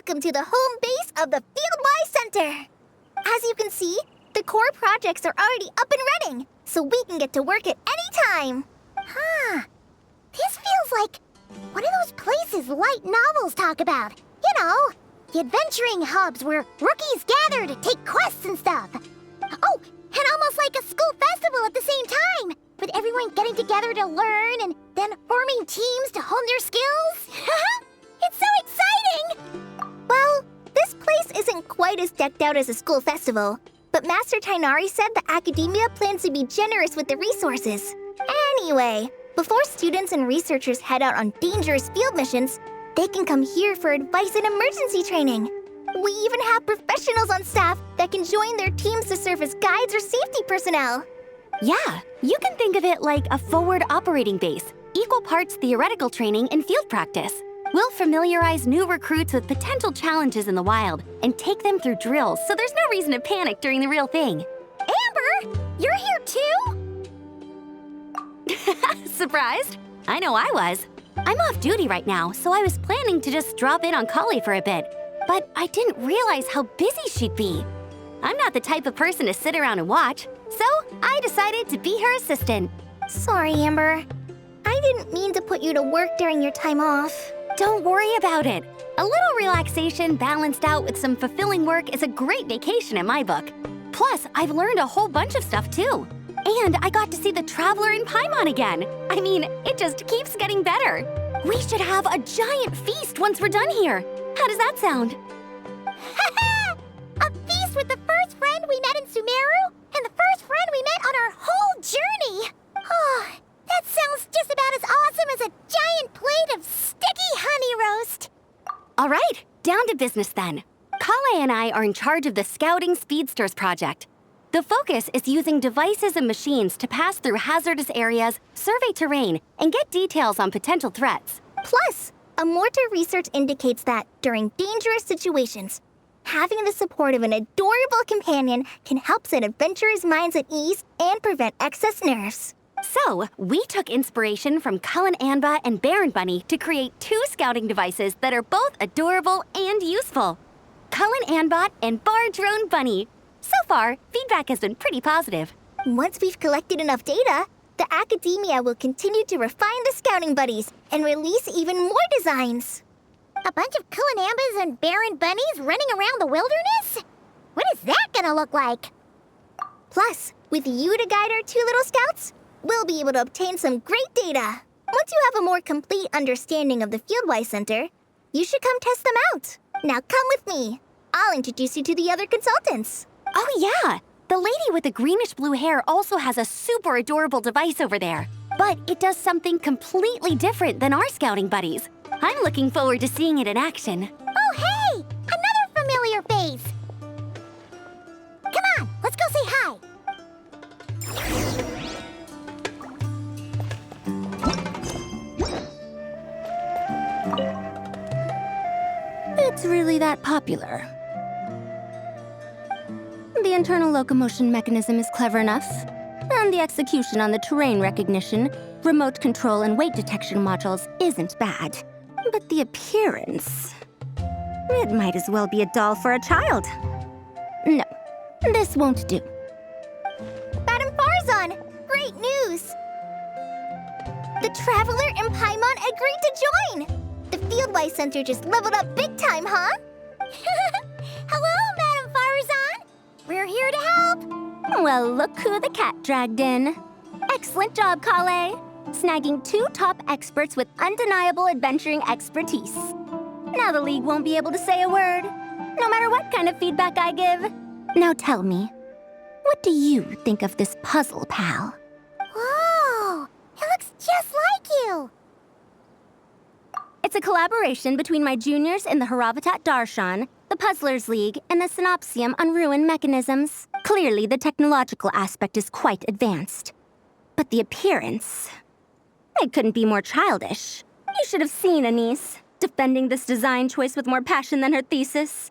Welcome to the home base of the Fieldwise Center! As you can see, the core projects are already up and running, so we can get to work at any time. Huh. This feels like one of those places light novels talk about. You know, the adventuring hubs where rookies gather to take quests and stuff. Oh, and almost like a school festival at the same time, with everyone getting together to learn and then forming teams to hone their skills. It's so exciting! Well, this place isn't quite as decked out as a school festival, but Master Tainari said the academia plans to be generous with the resources. Anyway, before students and researchers head out on dangerous field missions, they can come here for advice and emergency training. We even have professionals on staff that can join their teams to serve as guides or safety personnel. Yeah, you can think of it like a forward operating base, equal parts theoretical training and field practice. We'll familiarize new recruits with potential challenges in the wild and take them through drills so there's no reason to panic during the real thing. Amber, you're here too? Surprised? I know I was. I'm off duty right now, so I was planning to just drop in on Kali for a bit. But I didn't realize how busy she'd be. I'm not the type of person to sit around and watch, so I decided to be her assistant. Sorry, Amber. I didn't mean to put you to work during your time off. Don't worry about it. A little relaxation balanced out with some fulfilling work is a great vacation in my book. Plus, I've learned a whole bunch of stuff too. And I got to see the Traveler in Paimon again. I mean, it just keeps getting better. We should have a giant feast once we're done here. How does that sound? A feast with the first friend we met in Sumeru and the first friend we met on our whole journey. Oh, that sounds just about as awesome as a giant plate of sticky honey roast. All right, down to business then. Kale and I are in charge of the Scouting Speedsters project. The focus is using devices and machines to pass through hazardous areas, survey terrain, and get details on potential threats. Plus, a mortar research indicates that during dangerous situations, having the support of an adorable companion can help set adventurers' minds at ease and prevent excess nerves. So, we took inspiration from Cullen Anba and Baron Bunny to create 2 scouting devices that are both adorable and useful. Cullen Anbot and Bar Drone Bunny. So far, feedback has been pretty positive. Once we've collected enough data, the academia will continue to refine the scouting buddies and release even more designs. A bunch of Kulanambas and Baron Bunnies running around the wilderness? What is that gonna look like? Plus, with you to guide our 2 little scouts, we'll be able to obtain some great data. Once you have a more complete understanding of the Fieldwise Center, you should come test them out. Now come with me. I'll introduce you to the other consultants. Oh yeah, the lady with the greenish-blue hair also has a super adorable device over there. But it does something completely different than our scouting buddies. I'm looking forward to seeing it in action. Oh, hey! Another familiar face! Come on, let's go say hi! It's really that popular. The internal locomotion mechanism is clever enough, and the execution on the terrain recognition, remote control, and weight detection modules isn't bad. But the appearance... it might as well be a doll for a child. No, this won't do. Madam Farzan, great news! The Traveler and Paimon agreed to join! The Fieldwise Center just leveled up big time, huh? Hello, Madam Farzan! We're here to help! Well, look who the cat dragged in. Excellent job, Kale. Snagging 2 top experts with undeniable adventuring expertise. Now the League won't be able to say a word, no matter what kind of feedback I give. Now tell me, what do you think of this puzzle, pal? Whoa! It looks just like you! It's a collaboration between my juniors in the Haravatat Darshan, the Puzzlers League, and the Synopsium on Ruin Mechanisms. Clearly, the technological aspect is quite advanced. But the appearance... it couldn't be more childish. You should have seen Anise, defending this design choice with more passion than her thesis.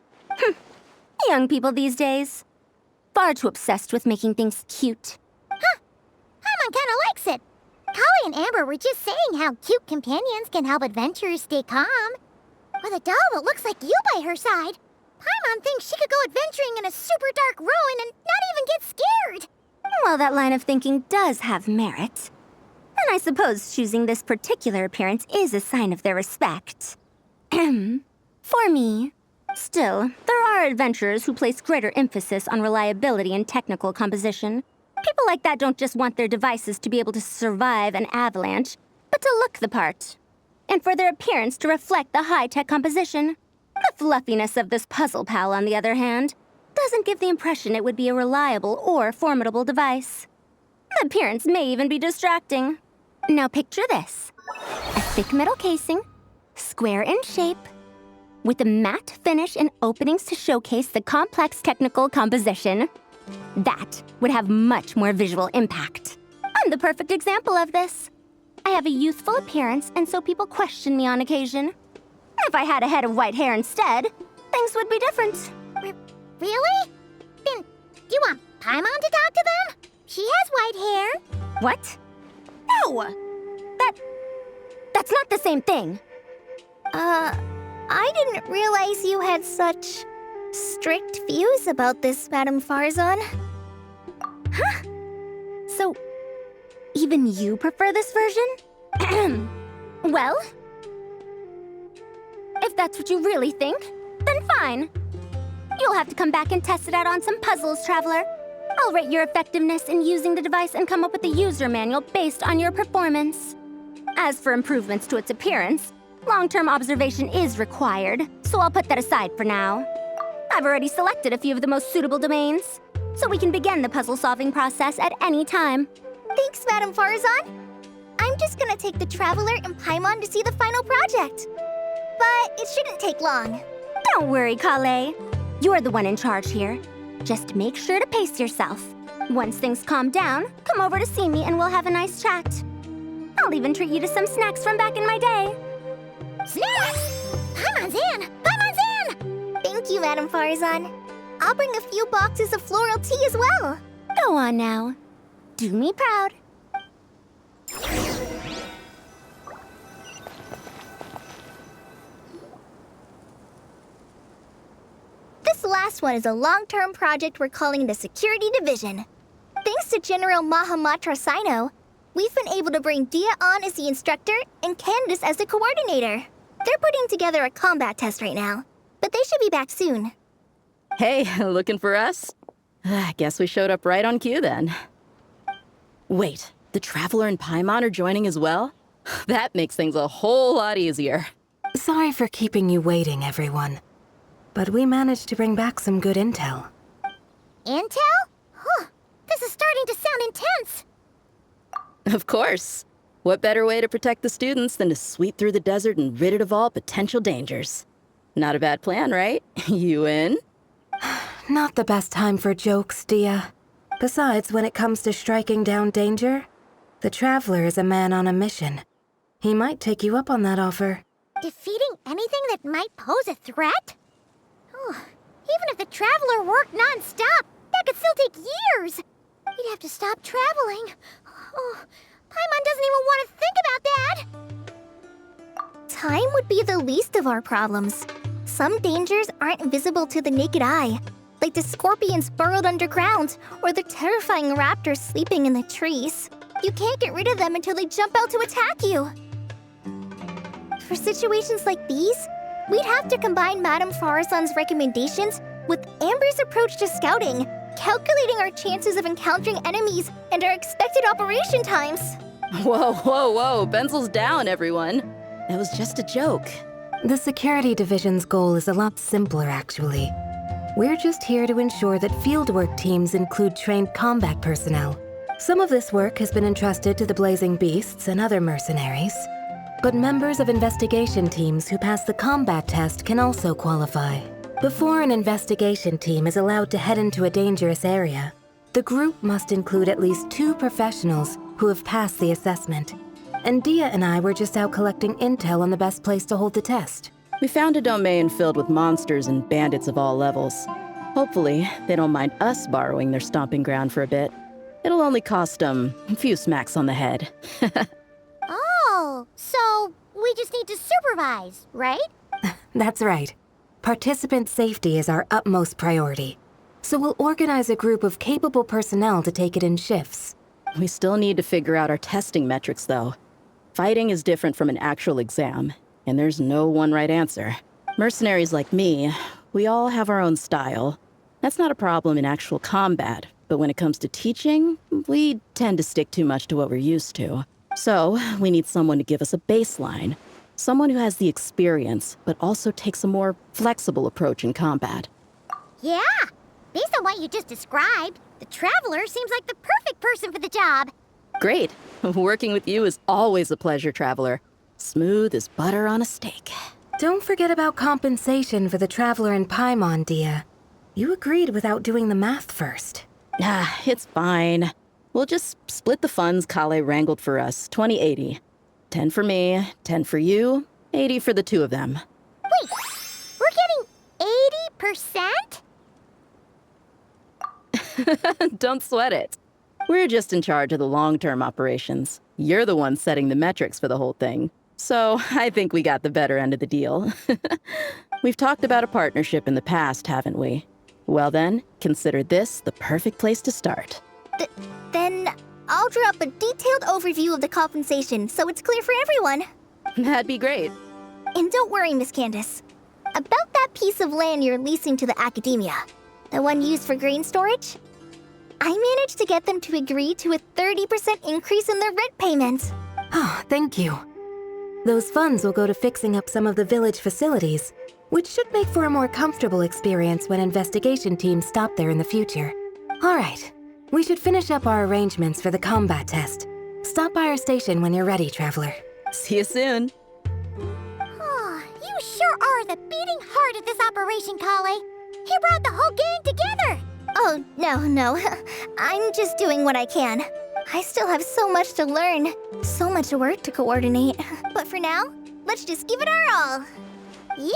Young people these days. Far too obsessed with making things cute. Huh. Paimon kinda likes it. Kali and Amber were just saying how cute companions can help adventurers stay calm. With a doll that looks like you by her side, Paimon thinks she could go adventuring in a super dark ruin and not even get scared. Well, that line of thinking does have merit. And I suppose choosing this particular appearance is a sign of their respect. For me. Still, there are adventurers who place greater emphasis on reliability and technical composition. People like that don't just want their devices to be able to survive an avalanche, but to look the part. And for their appearance to reflect the high-tech composition. The fluffiness of this puzzle pal, on the other hand, doesn't give the impression it would be a reliable or formidable device. The appearance may even be distracting. Now picture this. A thick metal casing, square in shape, with a matte finish and openings to showcase the complex technical composition. That would have much more visual impact. I'm the perfect example of this. I have a youthful appearance, and so people question me on occasion. If I had a head of white hair instead, things would be different. Really? Then, do you want Paimon to talk to them? She has white hair. What? No! That's not the same thing. I didn't realize you had such strict views about this, Madame Farzan. Huh? So, even you prefer this version? Well, if that's what you really think, then fine. You'll have to come back and test it out on some puzzles, Traveler. I'll rate your effectiveness in using the device and come up with a user manual based on your performance. As for improvements to its appearance, long-term observation is required, so I'll put that aside for now. I've already selected a few of the most suitable domains, so we can begin the puzzle-solving process at any time. Thanks, Madame Farzan. I'm just gonna take the Traveler and Paimon to see the final project. But it shouldn't take long. Don't worry, Kale. You're the one in charge here. Just make sure to pace yourself. Once things calm down, come over to see me and we'll have a nice chat. I'll even treat you to some snacks from back in my day. Snacks! Paimon's in! Paimon's in! Thank you, Madame Farzan. I'll bring a few boxes of floral tea as well. Go on now. Do me proud. This last one is a long-term project we're calling the Security Division. Thanks to General Mahamatra Sino, we've been able to bring Dia on as the instructor and Candace as the coordinator. They're putting together a combat test right now, but they should be back soon. Hey, looking for us? I guess we showed up right on cue then. Wait, the Traveler and Paimon are joining as well? That makes things a whole lot easier. Sorry for keeping you waiting, everyone. But we managed to bring back some good intel. Intel? Huh. This is starting to sound intense. Of course. What better way to protect the students than to sweep through the desert and rid it of all potential dangers? Not a bad plan, right? You in? Not the best time for jokes, Dia. Besides, when it comes to striking down danger, the Traveler is a man on a mission. He might take you up on that offer. Defeating anything that might pose a threat? Oh, even if the Traveler worked non-stop, that could still take years. He'd have to stop traveling. Oh, Paimon doesn't even want to think about that. Time would be the least of our problems. Some dangers aren't visible to the naked eye, like the scorpions burrowed underground or the terrifying raptors sleeping in the trees. You can't get rid of them until they jump out to attack you. For situations like these, we'd have to combine Madame Farzan's recommendations with Amber's approach to scouting, calculating our chances of encountering enemies and our expected operation times. Whoa, whoa, whoa, pencils down, everyone. That was just a joke. The Security Division's goal is a lot simpler, actually. We're just here to ensure that fieldwork teams include trained combat personnel. Some of this work has been entrusted to the Blazing Beasts and other mercenaries. But members of investigation teams who pass the combat test can also qualify. Before an investigation team is allowed to head into a dangerous area, the group must include at least 2 professionals who have passed the assessment. And Dia and I were just out collecting intel on the best place to hold the test. We found a domain filled with monsters and bandits of all levels. Hopefully, they don't mind us borrowing their stomping ground for a bit. It'll only cost them a few smacks on the head. Oh, so we just need to supervise, right? That's right. Participant safety is our utmost priority. So we'll organize a group of capable personnel to take it in shifts. We still need to figure out our testing metrics, though. Fighting is different from an actual exam, and there's no one right answer. Mercenaries like me, we all have our own style. That's not a problem in actual combat, but when it comes to teaching, we tend to stick too much to what we're used to. So, we need someone to give us a baseline. Someone who has the experience, but also takes a more flexible approach in combat. Yeah, based on what you just described, the Traveler seems like the perfect person for the job. Great. Working with you is always a pleasure, Traveler. Smooth as butter on a steak. Don't forget about compensation for the Traveler in Paimon, Dia. You agreed without doing the math first. Ah, it's fine. We'll just split the funds Kale wrangled for us, 20-80. 10 for me, 10 for you, 80 for the two of them. Wait, we're getting 80%? Don't sweat it. We're just in charge of the long-term operations. You're the one setting the metrics for the whole thing. So I think we got the better end of the deal. We've talked about a partnership in the past, haven't we? Well then, consider this the perfect place to start. Then I'll draw up a detailed overview of the compensation so it's clear for everyone. That'd be great. And don't worry, Miss Candace. About that piece of land you're leasing to the academia, the one used for grain storage, I managed to get them to agree to a 30% increase in their rent payments. Oh, thank you. Those funds will go to fixing up some of the village facilities, which should make for a more comfortable experience when investigation teams stop there in the future. All right, we should finish up our arrangements for the combat test. Stop by our station when you're ready, Traveler. See you soon. Oh, you sure are the beating heart of this operation, Kale. You brought the whole gang together. Oh, no. I'm just doing what I can. I still have so much to learn, so much work to coordinate. But for now, let's just give it our all. You